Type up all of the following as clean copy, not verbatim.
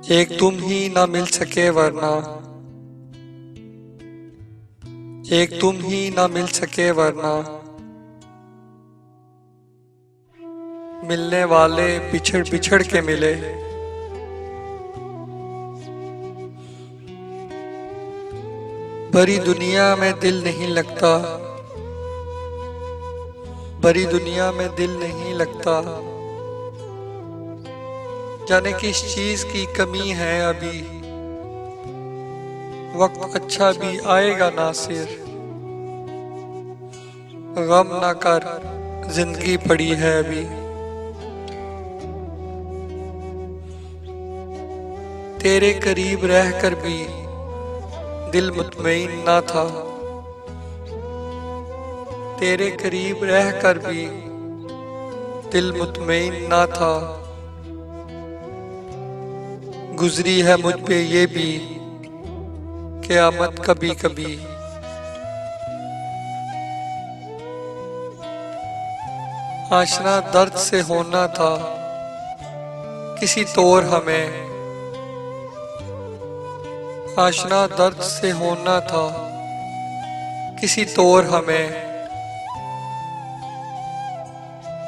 एक तुम ही ना मिल सके वरना, एक तुम ही ना मिल सके वरना, मिलने वाले बिछड़ बिछड़ के मिले। बड़ी दुनिया में दिल नहीं लगता, बड़ी दुनिया में दिल नहीं लगता, जाने किस चीज की कमी है अभी। वक्त अच्छा भी आएगा नासिर, गम ना कर जिंदगी पड़ी है अभी। तेरे करीब रहकर भी दिल मुतमईन ना था, तेरे करीब रहकर भी दिल मुतमईन ना था। गुजरी है मुझ पे ये भी क़यामत कभी कभी। आशना दर्द से होना था किसी तौर हमें, आशना दर्द से होना था किसी तौर हमें।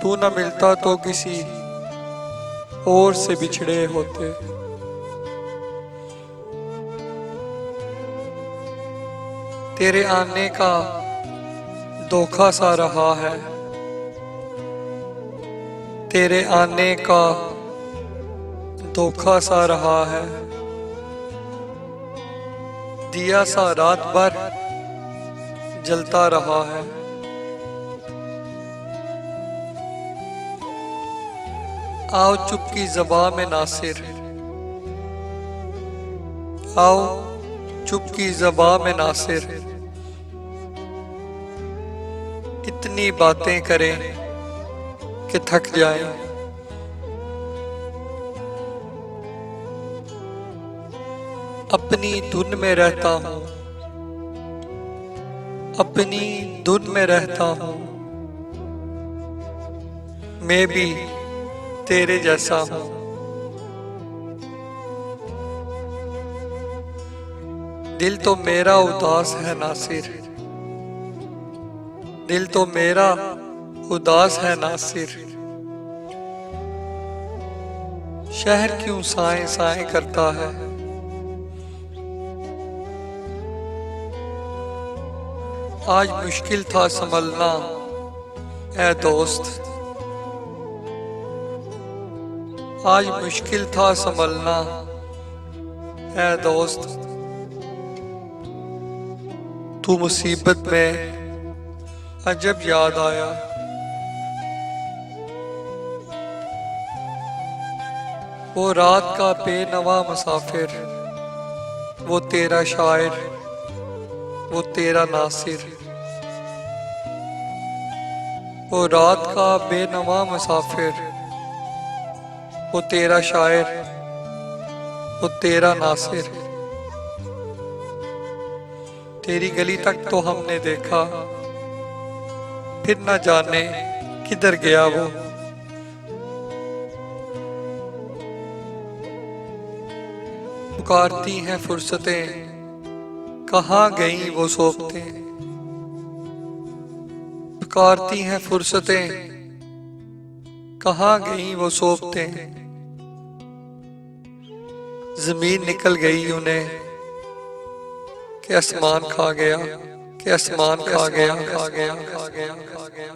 तू न मिलता तो किसी और से बिछड़े होते। तेरे आने का धोखा सा रहा है, तेरे आने का धोखा सा रहा है। दिया सा रात भर जलता रहा है। आओ चुप की ज़बां में नासिर, आओ चुप की ज़बां में नासिर, इतनी बातें करें कि थक जाएं। अपनी धुन में रहता हूँ, अपनी धुन में रहता हूँ, मैं भी तेरे जैसा हूँ। दिल तो मेरा उदास है नासिर, दिल तो मेरा उदास है नासिर। शहर क्यों साएं साएं करता है। आज मुश्किल था संभलना ऐ दोस्त, आज मुश्किल था संभलना ऐ दोस्त। तू मुसीबत में अजब याद आया। वो रात का बेनवा मुसाफिर, वो तेरा शायर, वो तेरा नासिर। वो रात का बेनवा मुसाफिर, वो तेरा शायर, वो तेरा नासिर। तेरी गली तक तो हमने देखा, फिर न जाने किधर गया वो। पुकारती हैं फुर्सतें, कहाँ गई वो सोबतें। पुकारती हैं फुर्सतें, कहाँ गई वो सोबतें। जमीन निकल गई उन्हें कि आसमान खा गया, कि आसमान खा गया, खा गया, खा गया, खा गया।